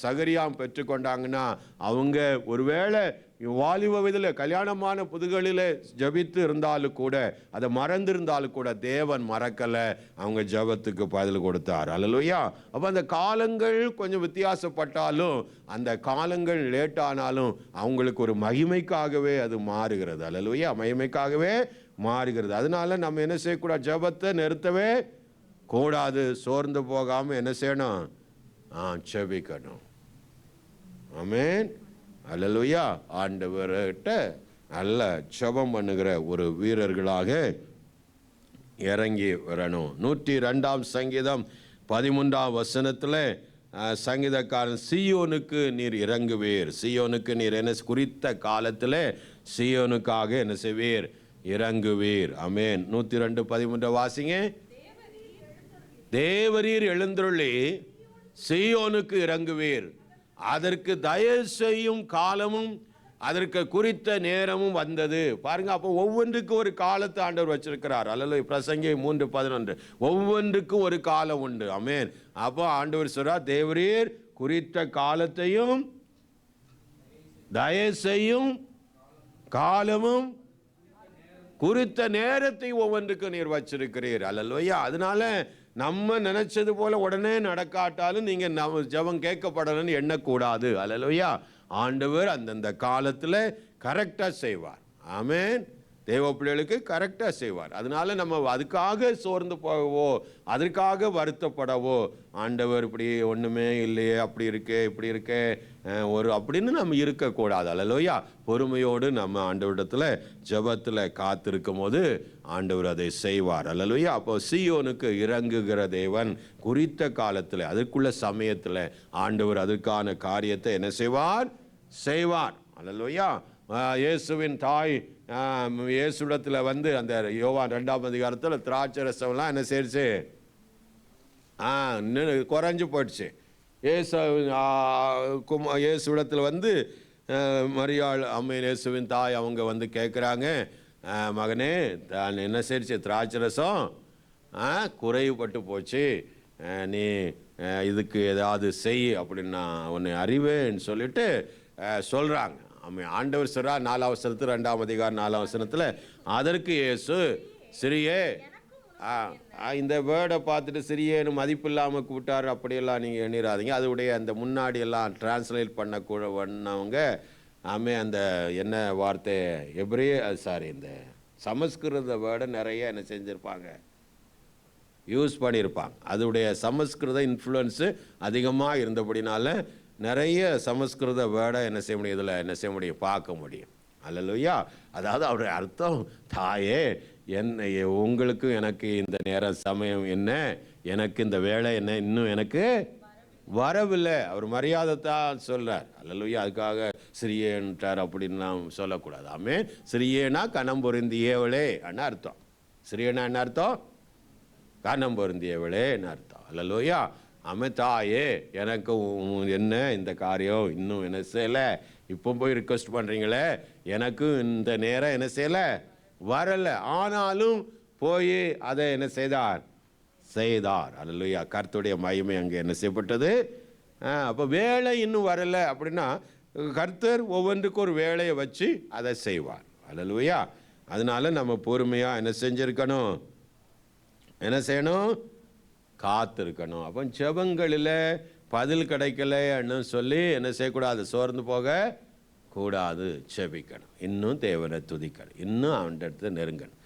சகரியாவும் பெற்றுக்கொண்டாங்கன்னா அவங்க ஒருவேளை வாலிப வயதில் கல்யாணமான புதுகளில் ஜபித்து இருந்தாலும் கூட அதை மறந்திருந்தாலும் கூட தேவன் மறக்கலை, அவங்க ஜபத்துக்கு பதில் கொடுத்தார். அல்லேலூயா. அப்போ அந்த காலங்கள் கொஞ்சம் வித்தியாசப்பட்டாலும் அந்த காலங்கள் லேட்டானாலும் அவங்களுக்கு ஒரு மகிமைக்காகவே அது மாறுகிறது. அல்லேலூயா. மகிமைக்காகவே மாறுகிறது. அதனால நம்ம என்ன செய்யக்கூடாது? ஜபத்தை நிறுத்தவே கூடாது. சோர்ந்து போகாமல் என்ன செய்யணும்? ஜெபிக்கணும். ஆமென். அல்லேலூயா. ஆண்டவர்கிட்ட நல்ல ஜெபம் பண்ணுகிற ஒரு வீரர்களாக இறங்கி வரணும். 102 சங்கீதம் 13 வசனத்தில் சங்கீதக்காரன் சீயோனுக்கு நீர் இறங்குவீர், சீயோனுக்கு நீர் என்ன குறித்த காலத்தில் சீயோனுக்காக என்ன செய்வீர்? இறங்குவீர். ஆமென். 102:13 வாசிங்க. தேவரீர் எழுந்தருளி சீயோனுக்கு இறங்குவீர், அதற்கு தயவு செய்யும் காலமும் அதற்கு குறித்த நேரமும் வந்தது. பாருங்க, அப்போ ஒவ்வொன்றுக்கும் ஒரு காலத்தை ஆண்டவர் வச்சிருக்கிறார். அல்லது பிரசங்கி 3:11 ஒவ்வொன்றுக்கும் ஒரு காலம் உண்டு. ஆமென். அப்போ ஆண்டவர் சொல்றார், தேவரீர் குறித்த காலத்தையும் தயவு செய்யும் காலமும் குறித்த நேரத்தை ஒவ்வொன்றுக்கு நீர் வச்சிருக்கிறீர். அல்லேலூயா. அதனால நம்ம நினைச்சது போல உடனே நடக்காட்டாலும் நீங்க ஜெபம் கேட்கப்படணும்னு எண்ணக்கூடாது. அல்லேலூயா. ஆண்டவர் அந்தந்த காலத்தில் கரெக்டாக செய்வார். ஆமென். தேவ பிள்ளைகளுக்கு கரெக்டாக செய்வார். அதனால நம்ம அதுக்காக சோர்ந்து போகவோ அதற்காக வருத்தப்படவோ, ஆண்டவர் இப்படி ஒன்றுமே இல்லையே, அப்படி இருக்கே இப்படி இருக்கே அப்படின்னு நம்ம இருக்கக்கூடாது. அல்லேலூயா. பொறுமையோடு நம்ம ஆண்டவரிடத்தில் ஜெபத்தில் காத்திருக்கும் போது ஆண்டவர் அதை செய்வார். அல்லேலூயா. அப்போ சீயோனுக்கு இறங்குகிற தேவன் குறித்த காலத்தில் அதற்குள்ள சமயத்தில் ஆண்டவர் அதற்கான காரியத்தை என்ன செய்வார்? செய்வார். அல்லேலூயா. இயேசுவின் தாய் இயேசுடத்தில் வந்து அந்த யோவான் 2ஆம் அதிகாரத்தில் திராட்சை ரசம்லாம் என்ன செய்யுச்சு? குறைஞ்சு போயிடுச்சு. இயேசுடத்தில் வந்து மரியாள் அம்மையின் இயேசுவின் தாய் அவங்க வந்து கேட்குறாங்க, மகனே தான் என்ன செய்யுச்சு? திராட்சை ரசம் குறைவுபட்டு போச்சு, நீ இதுக்கு ஏதாவது செய் அப்படின்னு நான் உன்னை அறிவேன்னு சொல்லிட்டு சொல்கிறாங்க. ஆண்டவர் சொல்றா 4ஆம் வசனத்தில் 2ஆம் அதிகாரம் 4ஆம் வசனத்தில், அதற்கு இயேசு சிறியே, இந்த வேர்டை பார்த்துட்டு சிறியேன்னு மதிப்பு இல்லாமல் கூப்பிட்டார் அப்படியெல்லாம் நீங்கள் எண்ணிடாதீங்க. அதோடைய அந்த முன்னாடியெல்லாம் டிரான்ஸ்லேட் பண்ணவங்க அந்த என்ன வார்த்தை இந்த சமஸ்கிருத வேர்டை நிறைய என்ன செஞ்சுருப்பாங்க, யூஸ் பண்ணியிருப்பாங்க. அதோடைய சமஸ்கிருத இன்ஃப்ளூயன்ஸு அதிகமாக இருந்தபடினால நிறைய சமஸ்கிருத வேர்டை என்ன செய்ய முடியும், இதில் என்ன செய்ய முடியும், பார்க்க முடியும். அல்லேலூயா. அதாவது அவருடைய அர்த்தம், தாயே என்ன உங்களுக்கும் எனக்கு இந்த நேரம் சமயம் என்ன, எனக்கு இந்த வேலை என்ன இன்னும் எனக்கு வரவில்லை. அவர் மரியாதை தான் சொல்கிறார். அல்லேலூயா. அதுக்காக சிறியேன்ட்டார் அப்படின்னு நாம் சொல்லக்கூடாது. ஆமென். சிறியேனா கணம் பொருந்தியவளே என்ன அர்த்தம்? சிறியனா என்ன அர்த்தம்? கணம் பொருந்தியவளே என்ன அர்த்தம்? அல்லேலூயா. தாயே எனக்கு என்ன இந்த காரியம் இன்னும் என்ன செய்யலை, இப்போ போய் ரிக்வெஸ்ட் பண்ணுறீங்களே, எனக்கும் இந்த நேரம் என்ன செய்யலை, வரலை, ஆனாலும் போய் அதை என்ன செய்தார். அல்லேலூயா. கர்த்தருடைய மகிமை அங்கே என்ன செய்யப்பட்டது? அப்போ வேலை இன்னும் வரலை அப்படின்னா கர்த்தர் ஒவ்வொன்றுக்கும் ஒரு வேலையை வச்சு அதை செய்வார். அல்லேலூயா. அதனால நம்ம பொறுமையாக என்ன செஞ்சுருக்கணும், என்ன செய்யணும், காத்திருக்கணும். அப்போ ஜெபங்களில் பதில் கிடைக்கலன்னு சொல்லி என்ன செய்யக்கூடாது, சோர்ந்து போக கூடாது. ஜெபிக்கணும், இன்னும் தேவனை துதிக்கணும், இன்னும் அவன்கிட்ட இடத்துல நெருங்கணும்.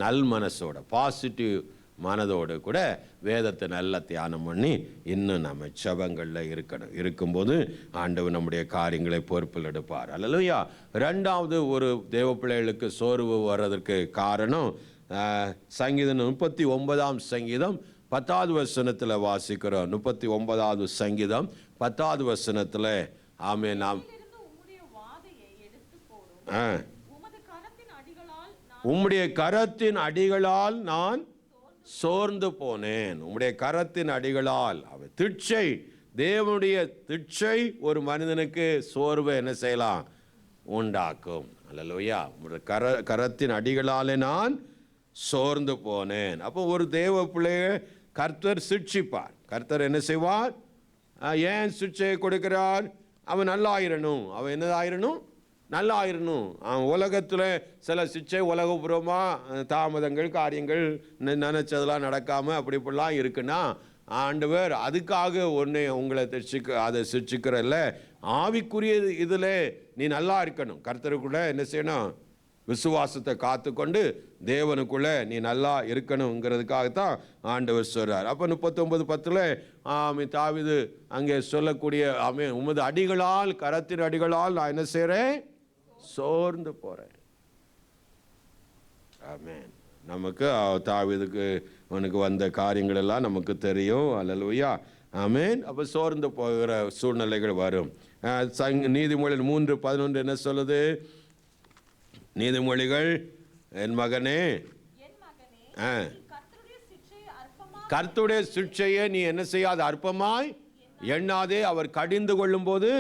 நல் மனசோட பாசிட்டிவ் மனதோடு கூட வேதத்தை நல்லா தியானம் பண்ணி இன்னும் நம்ம ஜெபங்களில் இருக்கணும். இருக்கும்போது ஆண்டவர் நம்முடைய காரியங்களை பொறுப்பில் எடுப்பார். அல்லேலூயா. 2வது ஒரு தேவ பிள்ளைகளுக்கு சோர்வு வர்றதற்கு காரணம் சங்கீதம் 39ஆம் சங்கீதம் 10வது வசனத்தில் வாசிக்கிறோம். 39வது சங்கீதம் 10வது வசனத்தில், ஆமென், நாம் உம்முடைய கரத்தின் அடிகளால் நான் சோர்ந்து போனேன். உம்முடைய கரத்தின் அடிகளால் திட்சை, தேவனுடைய திட்சை ஒரு மனிதனுக்கு சோர்வை என்ன செய்யலாம், உண்டாக்கும். அல்லேலூயா. கரத்தின் அடிகளாலே நான் சோர்ந்து போனேன். அப்போ ஒரு தேவ பிள்ளையை கர்த்தர் சிட்சிப்பார். கர்த்தர் என்ன செய்வார்? ஏன் சிட்சையை கொடுக்கிறார்? அவன் நல்லாயிரணும். அவன் என்னதாயிரணும்? நல்லாயிரணும். உலகத்தில் சில சிட்சை உலகபூர்வமாக தாமதங்கள், காரியங்கள் நினச்சதெல்லாம் நடக்காமல் அப்படி இப்படிலாம் இருக்குன்னா ஆண்டவர் அதுக்காக உங்களை அதை சிட்சிக்கிறல்ல. ஆவிக்குரிய இதில் நீ நல்லா இருக்கணும். கர்த்தருக்குள்ள என்ன செய்யணும்? விசுவாசத்தை காத்துக்கொண்டு தேவனுக்குள்ள நீ நல்லா இருக்கணுங்கிறதுக்காகத்தான் ஆண்டவர் சொல்றார். அப்போ 39:10 தாவீது அங்கே சொல்லக்கூடிய உமது அடிகளால், கரத்தின் அடிகளால் நான் என்ன செய்கிறேன்? சோர்ந்து போகிறேன். ஆமென். நமக்கு தாவீதுக்கு அவனுக்கு வந்த காரியங்கள் எல்லாம் நமக்கு தெரியும். அல்லேலூயா. ஆமென். அப்போ சோர்ந்து போகிற சூழ்நிலைகள் வரும். நீதிமொழிகள் 3:11 என்ன சொல்லுது? நீதிமொழிகள், என் மகனே, கர்த்தருடைய சிட்சையை நீ என்ன செய்யாத? அற்பமாய் எண்ணாதே. அவர் கடிந்து கொள்ளும் போது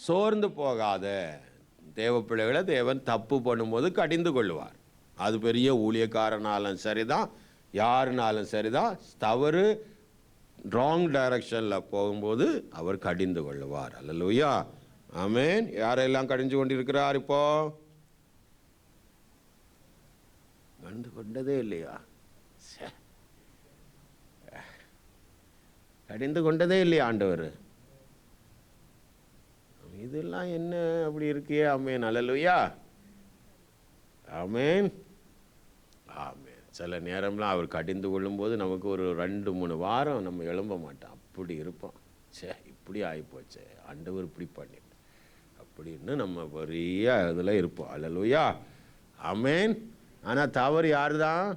சோர்ந்து போகாத. தேவ பிள்ளைகளை தேவன் தப்பு பண்ணும்போது கடிந்து கொள்வார். அது பெரிய ஊழியக்காரனாலும் சரிதான், யாருனாலும் சரிதான். தவறு ராங் டைரக்ஷனில் போகும்போது அவர் கடிந்து கொள்வார். அல்லேலூயா. ஆமென். யாரெல்லாம் கடிஞ்சு கொண்டிருக்கிறார்? இப்போ கண்டு கொண்டதே இல்லையா? கடிந்து கொண்டதே இல்லையா ஆண்டவர்? இதெல்லாம் என்ன அப்படி இருக்கே? ஆமென். அல்லேலூயா. ஆமென். ஆமென். சில நேரம்லாம் அவர் கடிந்து கொள்ளும்போது நமக்கு ஒரு 2-3 வாரம் நம்ம எழும்ப மாட்டோம். அப்படி இருப்போம். இப்படி ஆகிப்போச்சே, ஆண்டவர் இப்படி பண்ணிட்டு அப்படின்னு நம்ம பெரிய இதில் இருப்போம். அல்லேலூயா. ஆமென். ஆனால் தவறு யார் தான்?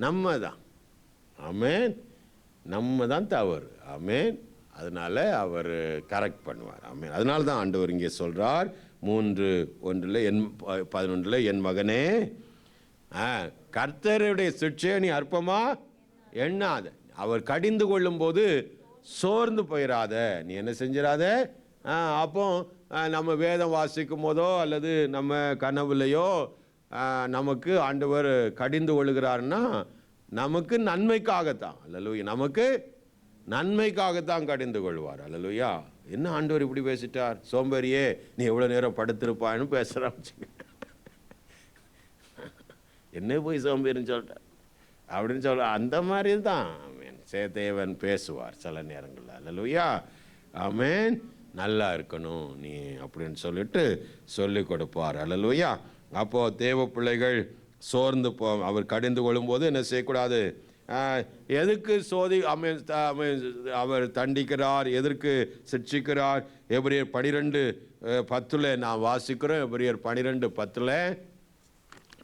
நம்ம தான். ஆமென். நம்ம தான் தவறு. ஆமென். அதனால் அவர் கரெக்ட் பண்ணுவார். ஆமென். அதனால தான் ஆண்டவர் இங்கே சொல்கிறார் 3:11 என் மகனே, கர்த்தருடைய சிட்சையை நீ அற்பமா எண்ணாத. அவர் கடிந்து கொள்ளும் போது சோர்ந்து போயிடாத. நீ என்ன செஞ்சிடாத? அப்போ நம்ம வேதம் வாசிக்கும் போதோ அல்லது நம்ம கனவுலையோ நமக்கு ஆண்டவர் கடிந்து கொள்ளுகிறாருன்னா நமக்கு நன்மைக்காகத்தான். அல்லேலூயா. நமக்கு நன்மைக்காகத்தான் கடிந்து கொள்வார். அல்லேலூயா. என்ன ஆண்டவர் இப்படி பேசிட்டார்? சோம்பேறியே, நீ எவ்வளோ நேரம் படுத்திருப்பான்னு பேசுகிறான். என்ன போய் சோம்பேறின்னு சொல்லிட்டார் அப்படின்னு சொல்ல, அந்த மாதிரி தான் தேவன் பேசுவார் சில நேரங்களில். அல்லேலூயா. ஆமென். நல்லா இருக்கணும் நீ அப்படின்னு சொல்லிட்டு சொல்லி கொடுப்பார். அல்லேலூயா. அப்போது தேவ பிள்ளைகள் சோர்ந்து அவர் கடிந்து கொள்ளும்போது என்ன செய்யக்கூடாது? எதுக்கு அவர் தண்டிக்கிறார், எதற்கு சிட்சிக்கிறார்? எபிரியர் 12:10 நான் வாசிக்கிறோம். எபிரியர் 12:10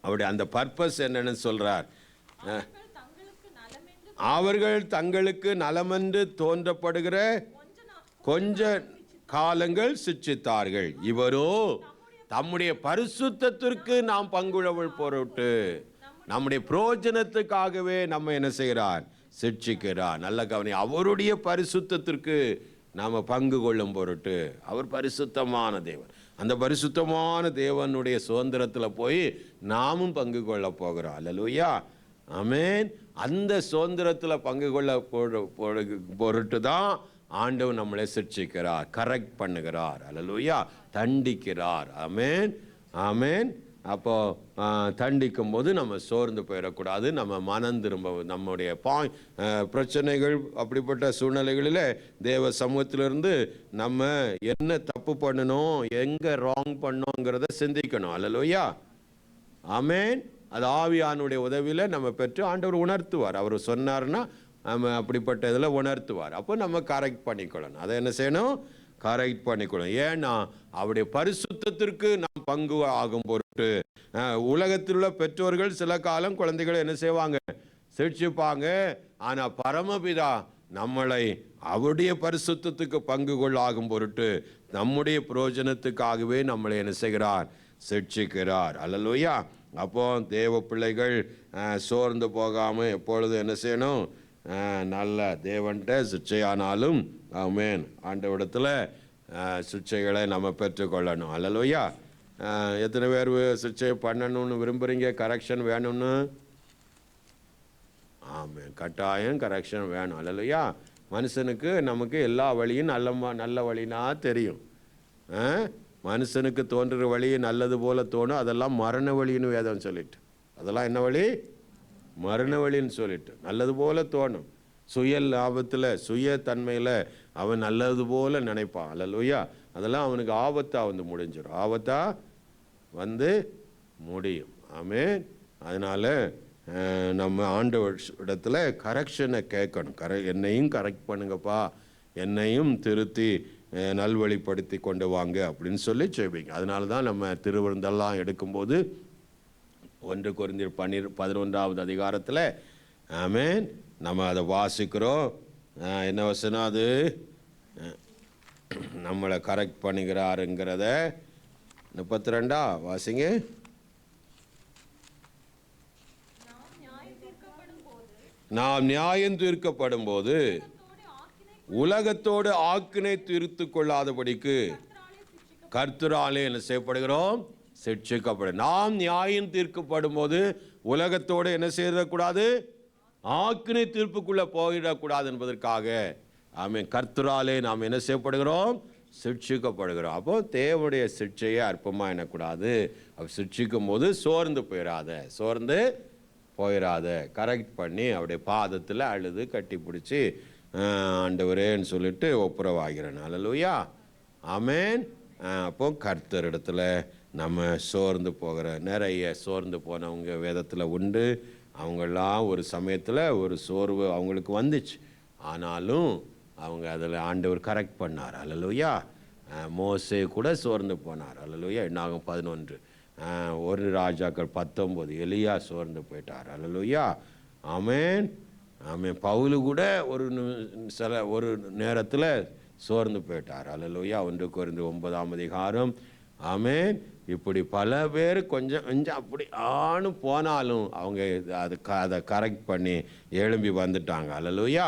அவருடைய அந்த பர்பஸ் என்னன்னு சொல்றார். அவர்கள் தங்களுக்கு நலமென்று தோன்றப்படுகிற கொஞ்ச காலங்கள் சிட்சித்தார்கள். இவரோ தம்முடைய பரிசுத்தத்திற்கு நாம் பங்குழவள் பொருட்டு நம்முடைய பிரயோஜனத்துக்காகவே நம்ம என்ன செய்கிறார்? சிட்சிக்கிறார். நல்ல கவனி. அவருடைய பரிசுத்தத்திற்கு நாம் பங்கு கொள்ளும் பொருட்டு. அவர் பரிசுத்தமான தேவன். அந்த பரிசுத்தமான தேவனுடைய சுதந்திரத்தில் போய் நாமும் பங்கு கொள்ள போகிறோம். அல்லேலூயா. ஆமென். அந்த சுதந்திரத்தில் பங்கு கொள்ள பொருட்டு தான் ஆண்டவர் நம்மளை சிட்சிக்கிறார், கரெக்ட் பண்ணுகிறார். அல்லேலூயா. தண்டிக்கிறார். ஆமென். ஆமென். அப்போது தண்டிக்கும் போது நம்ம சோர்ந்து போயிடக்கூடாது. நம்ம மனம் திரும்ப நம்முடைய பிரச்சனைகள் அப்படிப்பட்ட சூழ்நிலைகளில் தேவ சமூகத்திலிருந்து நம்ம என்ன தப்பு பண்ணணும், எங்கே ராங் பண்ணோங்கிறத சிந்திக்கணும். அல்லேலூயா. ஆமென். அது ஆவியானுடைய உதவியில் நம்ம பெற்று ஆண்டவர் உணர்த்துவார். அவர் சொன்னார்னா நம்ம அப்படிப்பட்ட இதில் உணர்த்துவார். அப்போ நம்ம கரெக்ட் பண்ணிக்கொள்ளணும். அதை என்ன செய்யணும்? கரெக்ட் பண்ணிக்கொள்ளணும். ஏன்னா அவருடைய பரிசுத்தத்திற்கு நாம் பங்கு ஆகும் பொருட்டு. உலகத்தில் உள்ள பெற்றோர்கள் சில காலம் குழந்தைகளை என்ன செய்வாங்க? சிட்சிப்பாங்க. ஆனால் பரமபிதா நம்மளை அவருடைய பரிசுத்தத்துக்கு பங்கு கொள்ளாகும் பொருட்டு நம்முடைய பிரயோஜனத்துக்காகவே நம்மளை என்ன செய்கிறார்? சிட்சிக்கிறார். அல்லேலூயா. அப்போ தேவ பிள்ளைகள் சோர்ந்து போகாமல் எப்பொழுதும் என்ன செய்யணும்? நல்ல தேவன்கிட்ட சிட்சையானாலும் ஆமென் ஆண்டவரிடத்தில் சிட்சைகளை நம்ம பெற்றுக்கொள்ளணும். அல்லேலூயா. எத்தனை பேர் சிகிச்சை பண்ணணும்னு விரும்புகிறீங்க? கரெக்ஷன் வேணும்னு? ஆமாம், கட்டாயம் கரெக்ஷன் வேணும். அல்லையா? மனுஷனுக்கு நமக்கு எல்லா வழியும் நல்ல வழினா தெரியும். மனுஷனுக்கு தோன்றுற வழி நல்லது போல தோணும், அதெல்லாம் மரண வழின்னு வேதம் சொல்லிட்டு. அதெல்லாம் என்ன வழி? மரண வழின்னு சொல்லிட்டு. நல்லது போல தோணும், சுய லாபத்தில் சுய தன்மையில் அவன் நல்லது போல நினைப்பான். அல்லையா? அதெல்லாம் அவனுக்கு ஆபத்தாக வந்து முடிஞ்சிடும், ஆபத்தாக வந்து முடியும். ஆமென். அதனால் நம்ம ஆண்டவர் இடத்துல கரெக்ஷனை கேட்கணும். என்னையும் கரெக்ட் பண்ணுங்கப்பா, என்னையும் திருத்தி நல்வழிப்படுத்தி கொண்டு வாங்க அப்படின்னு சொல்லி ஜெபிங்க. அதனால தான் நம்ம திருவிருந்தெல்லாம் எடுக்கும்போது 1 கொரிந்தியர் 11வது அதிகாரத்தில் ஆமென் நம்ம அதை வாசிக்கிறோம். என்ன வசனம் அது? நம்மளை கரெக்ட் பண்ணுகிறாருங்கிறத 32 வாசிங்க. நாம் நியாயம் தீர்க்கப்படும் போது உலகத்தோடு ஆக்கினை தீர்த்து கொள்ளாதபடிக்கு கர்த்தராலே என்ன செய்யப்படுகிறோம்? சிட்சிக்கப்படும். நாம் நியாயம் தீர்க்கப்படும் போது உலகத்தோடு என்ன செய்யக்கூடாது? ஆக்கினை தீர்ப்புக்குள்ளே போயிடக்கூடாது என்பதற்காக ஆமென் கர்த்தராலே நாம் என்ன செய்யப்படுகிறோம்? சிட்சிக்கப்படுகிறோம். அப்போ தேவனுடைய சிட்சையை அற்பமாக எண்ணக்கூடாது. அப்போ சிட்சிக்கும் போது சோர்ந்து போயிடாத கரெக்ட் பண்ணி அவருடைய பாதத்தில் அழுது கட்டி பிடிச்சி ஆண்டவரேன்னு சொல்லிட்டு ஒப்புரவாகிறேன். அல்லேலூயா, ஆமென். அப்போ கர்த்தர் இடத்துல நம்ம நிறைய சோர்ந்து போனவங்க வேதத்தில் உண்டு. அவங்கெல்லாம் ஒரு சமயத்தில் ஒரு சோர்வு அவங்களுக்கு வந்துச்சு, ஆனாலும் அவங்க அதில் ஆண்டவர் கரெக்ட் பண்ணார். அல்லேலூயா. மோசே கூட சோர்ந்து போனார். அல்லேலூயா. என்னாகும் 11 1 ராஜாக்கள் 19 எலியா சோர்ந்து போயிட்டார். அல்லேலூயா, ஆமென். ஆமென். பவுலு கூட ஒரு நேரத்தில் சோர்ந்து போயிட்டார். அல்லேலூயா. 1 கொரிந்தியர் 9ஆம் அதிகாரம். ஆமென். இப்படி பல பேர் கொஞ்சம் அப்படி போனாலும் அவங்க அதை கரெக்ட் பண்ணி எழும்பி வந்துட்டாங்க. அல்லேலூயா.